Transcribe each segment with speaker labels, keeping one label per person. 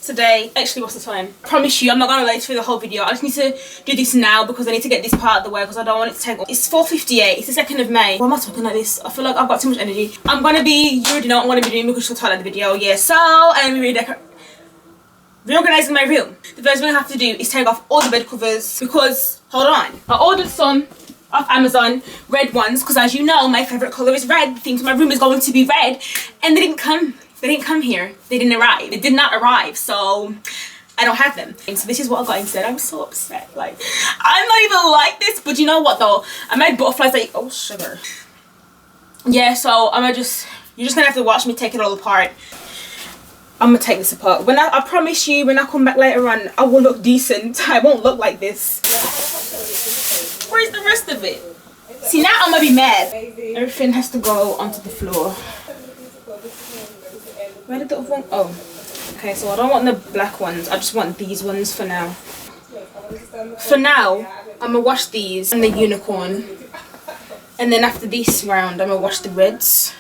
Speaker 1: Today, actually, what's the time? I promise you, I'm not gonna wait through the whole video. I just need to do this now because I need to get this part of the way because I don't want it to take. It's 4:58. It's the 2nd of May. Why am I talking like this? I feel like I've got too much energy. You already know what I'm gonna be doing because she'll title the video. Yeah, so I'm reorganizing my room. The first thing I have to do is take off all the bed covers because, hold on, I ordered some off Amazon, red ones, because as you know, my favorite color is red. Things my room is going to be red, and they didn't come. They didn't come here. They didn't arrive. They did not arrive, so I don't have them. And so this is what I got instead. I'm so upset. Like, I'm not even like this, but you know what though? I made butterflies like, oh sugar. Yeah, so you're just gonna have to watch me take it all apart. I'm gonna take this apart. I promise you, when I come back later on, I will look decent. I won't look like this. Where's the rest of it? See, now I'm gonna be mad. Everything has to go onto the floor. Where did the other one? Oh, okay, so I don't want the black ones. I just want these ones for now. For now, I'm gonna wash these and the unicorn. And then after this round, I'm gonna wash the reds.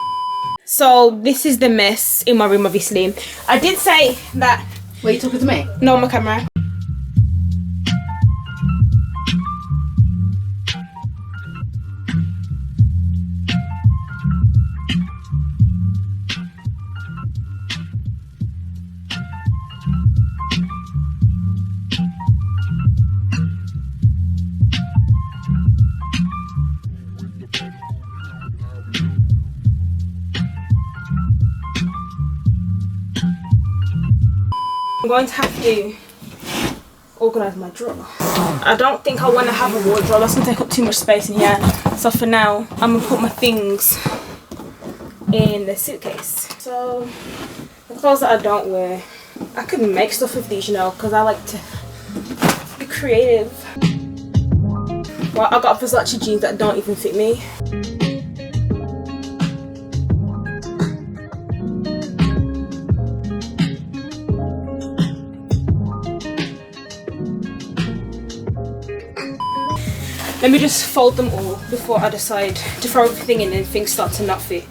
Speaker 1: So this is the mess in my room, obviously. I did say that...
Speaker 2: Were you talking to me?
Speaker 1: No, my camera. I'm going to have to organise my drawer. I don't think I want to have a wardrobe. That's going to take up too much space in here. So for now, I'm going to put my things in the suitcase. So the clothes that I don't wear, I could make stuff with these, you know, because I like to be creative. Well, I got Versace jeans that don't even fit me. Let me just fold them all before I decide to throw everything in and things start to not fit.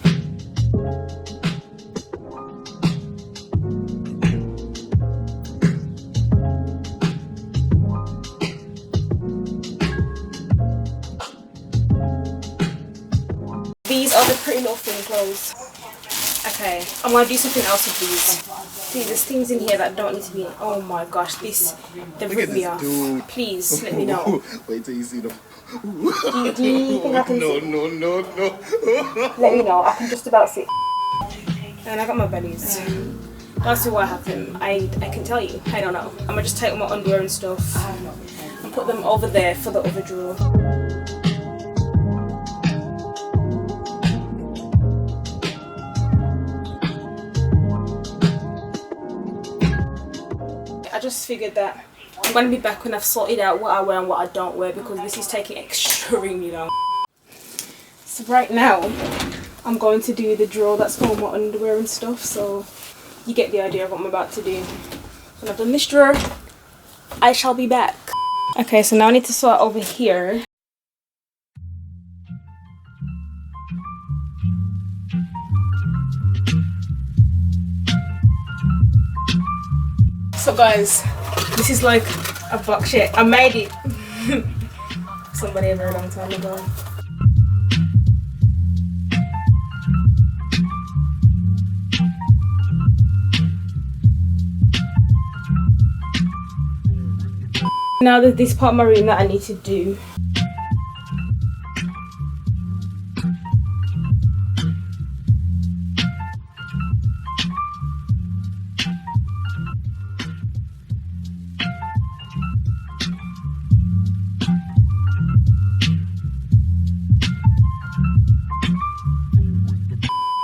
Speaker 1: These are the PrettyLittleThing clothes. Okay, I'm gonna do something else with these. See, there's things in here that don't need to be in. Oh my gosh, they rip me off.
Speaker 3: Dude.
Speaker 1: Please, let me know.
Speaker 3: Wait till you see them.
Speaker 1: Do you think I can
Speaker 3: No.
Speaker 1: Let me know, I can just about sit. And I got my bellies. Don't see what happened. I can tell you, I don't know. I'm gonna just take all my underwear and stuff and put them over there for the other drawer. I just figured that I'm going to be back when I've sorted out what I wear and what I don't wear because this is taking extremely long. So right now, I'm going to do the drawer that's for my underwear and stuff, so you get the idea of what I'm about to do. When I've done this drawer, I shall be back. Okay, so now I need to sort over here. So guys, this is like a box shit. I made it. Somebody a very long time ago. Now there's this part of my room that I need to do.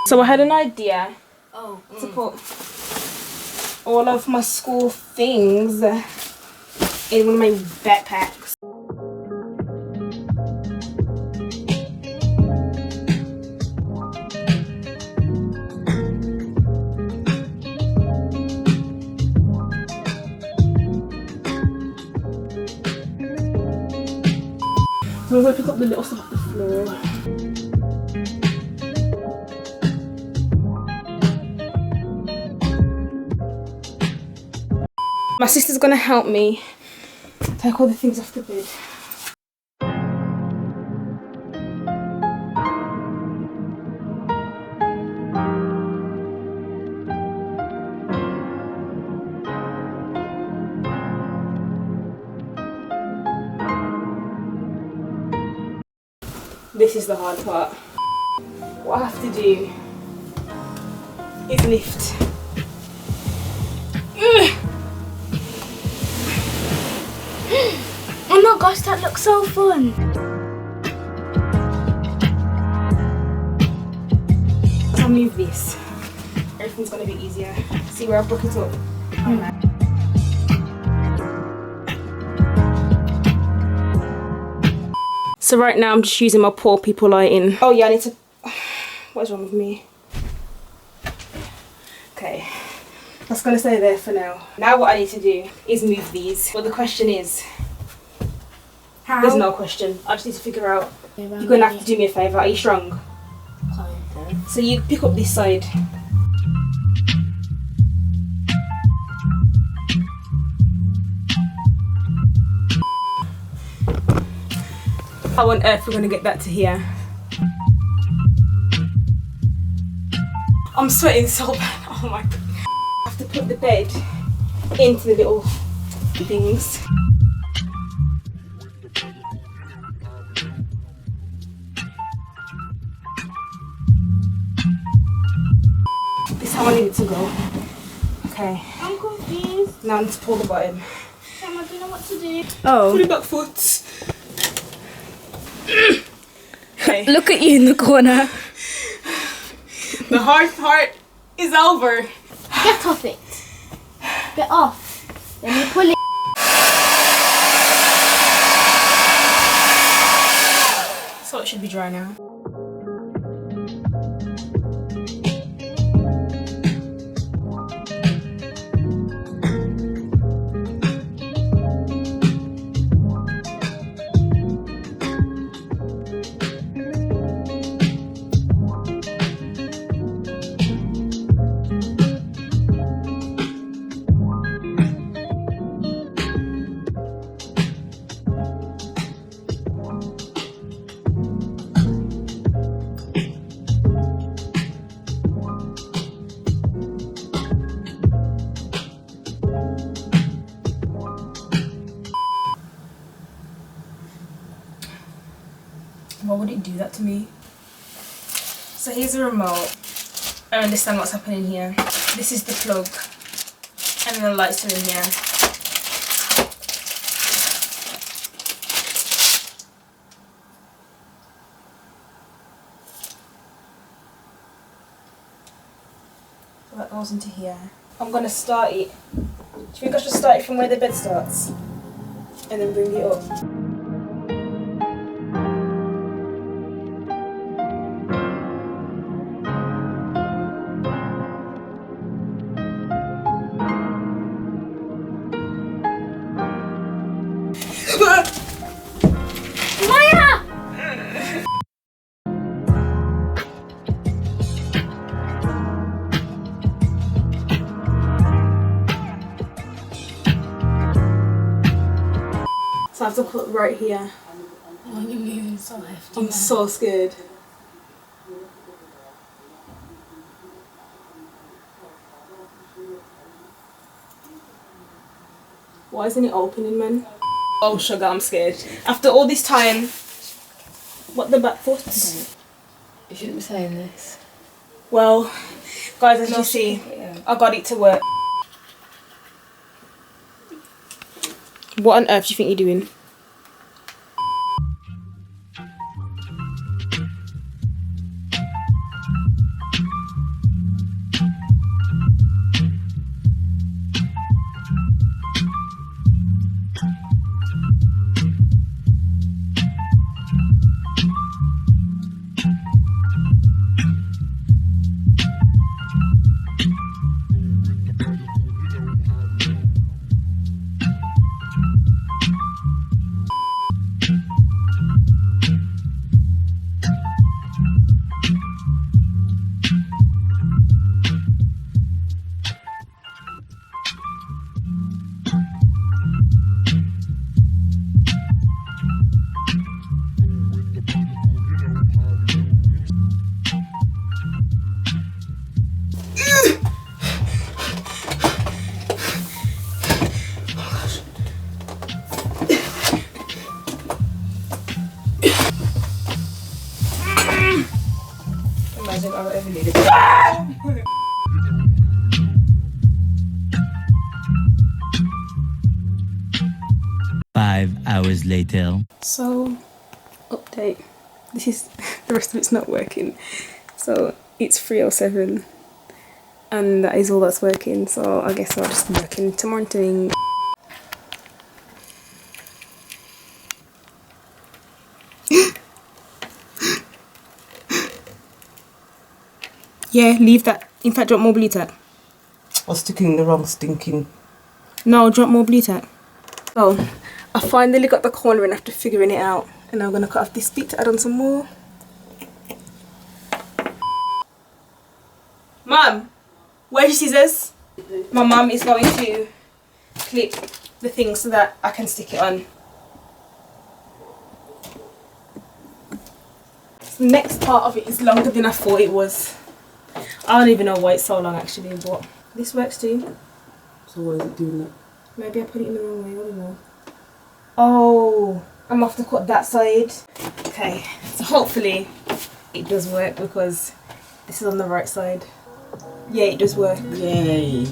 Speaker 1: So I had an idea to put all of my school things in one of my backpacks. So I'm going to pick up the little stuff off the floor. My sister's gonna help me take all the things off the bed. This is the hard part. What I have to do is lift.
Speaker 2: Oh my gosh, that looks so fun.
Speaker 1: I'll move this. Everything's gonna be easier. See where I've broken it up? So right now I'm just using my poor people lighting. Oh yeah, I need to... What is wrong with me? Okay, that's gonna stay there for now. Now what I need to do is move these. But the question is...
Speaker 2: How?
Speaker 1: There's no question. I just need to figure out. You're gonna have to do me a favour. Are you strong?
Speaker 2: Kind of.
Speaker 1: So you pick up this side. How on earth we're gonna get that to here? I'm sweating so bad. Oh my god. I have to put the bed into the little things. This is how I need it to go. Okay.
Speaker 2: I'm confused.
Speaker 1: Now I need to pull the bottom.
Speaker 2: Sam, I don't know what to do.
Speaker 1: Oh. Put it back foot. Okay.
Speaker 2: Look at you in the corner.
Speaker 1: The hard part is over.
Speaker 2: Get off it. Get off. Then you pull it.
Speaker 1: So it should be dry now. Why would it do that to me? So here's the remote. I understand what's happening here. This is the plug. And then the lights are in here. So that goes into here. I'm gonna start it. Do you think I should start it from where the bed starts? And then bring it up?
Speaker 2: Maya!
Speaker 1: So I have to put right here.
Speaker 2: Oh, you're moving so hefty.
Speaker 1: I'm so scared. Why isn't it opening, man? Oh, sugar, I'm scared. After all this time, what the back foot?
Speaker 3: You shouldn't be saying this.
Speaker 1: Well, guys, as you see, I got it to work. What on earth do you think you're doing? magic I've ever needed.
Speaker 4: 5 hours later.
Speaker 1: So, update. This is the rest of it's not working. So it's 3:07, and that is all that's working. So I guess I'll just be working tomorrow morning. Yeah, leave that. In fact, drop more blue tack.
Speaker 5: I was sticking the wrong stinking.
Speaker 1: No, drop more blue tack. So I finally got the corner in after figuring it out, and I'm gonna cut off this bit to add on some more. Mum, where's your scissors? My mum is going to clip the thing so that I can stick it on. The next part of it is longer than I thought it was. I don't even know why it's so long actually, but this works too.
Speaker 5: So why is it doing that?
Speaker 1: Maybe I put it in the wrong way, I don't know. Oh, I'm gonna have to cut that side. Okay, so hopefully it does work because this is on the right side. Yeah, it does work.
Speaker 5: Yay.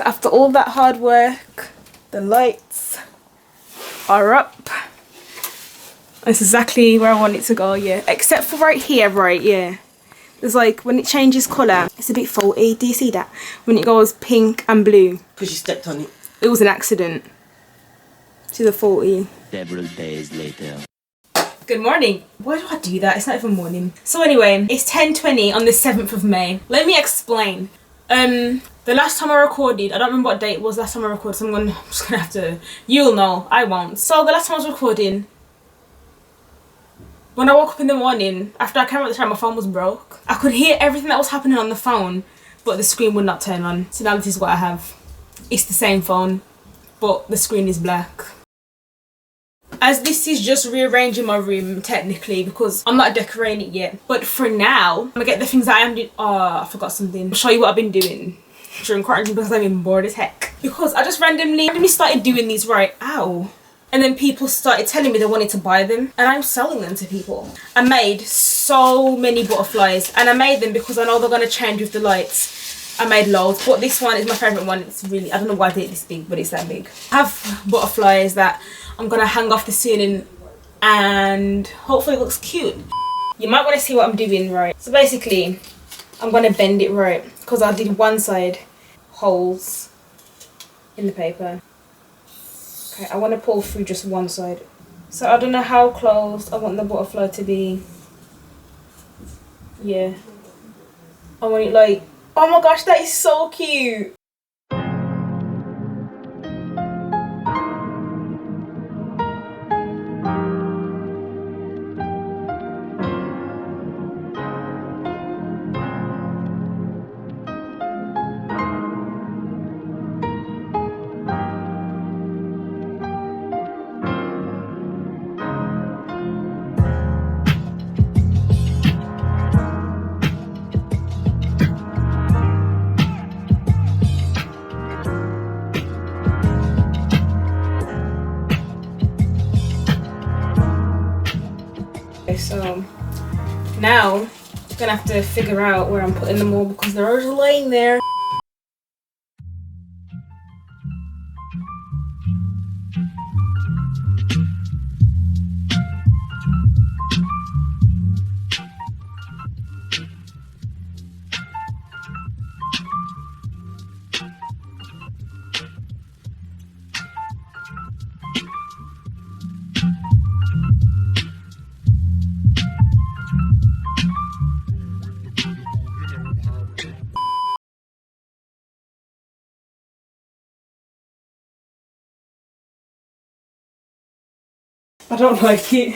Speaker 1: After all that hard work, the lights are up. That's exactly where I want it to go, yeah. Except for right here, right, yeah. There's like, when it changes colour, it's a bit faulty. Do you see that? When it goes pink and blue.
Speaker 5: Because you stepped on it.
Speaker 1: It was an accident. See the faulty.
Speaker 4: Several days later.
Speaker 1: Good morning. Why do I do that? It's not even morning. So anyway, it's 10:20 on the 7th of May. Let me explain. The last time I recorded, I don't remember what date it was last time I recorded, so I'm just gonna have to, you'll know, I won't. So the last time I was recording, when I woke up in the morning, after I came out of the shower, my phone was broke. I could hear everything that was happening on the phone, but the screen would not turn on. So now this is what I have. It's the same phone, but the screen is black. As this is just rearranging my room, technically, because I'm not decorating it yet. But for now, I'm gonna get the things that I am doing. Oh, I forgot something. I'll show you what I've been doing during quarantine because I've been bored as heck. Because I just randomly started doing these, right? Ow. And then people started telling me they wanted to buy them, and I'm selling them to people. I made so many butterflies, and I made them because I know they're gonna change with the lights. I made loads, but this one is my favourite one. It's really, I don't know why I did it this big, but it's that big. I have butterflies that I'm gonna hang off the ceiling, and hopefully it looks cute. You might want to see what I'm doing, right? So basically, I'm gonna bend it right, because I did one side holes in the paper. Okay, I want to pull through just one side. So I don't know how close I want the butterfly to be. Yeah. I want it like, oh my gosh, that is so cute. Okay, so now I'm gonna have to figure out where I'm putting them all because they're already laying there. I don't like it.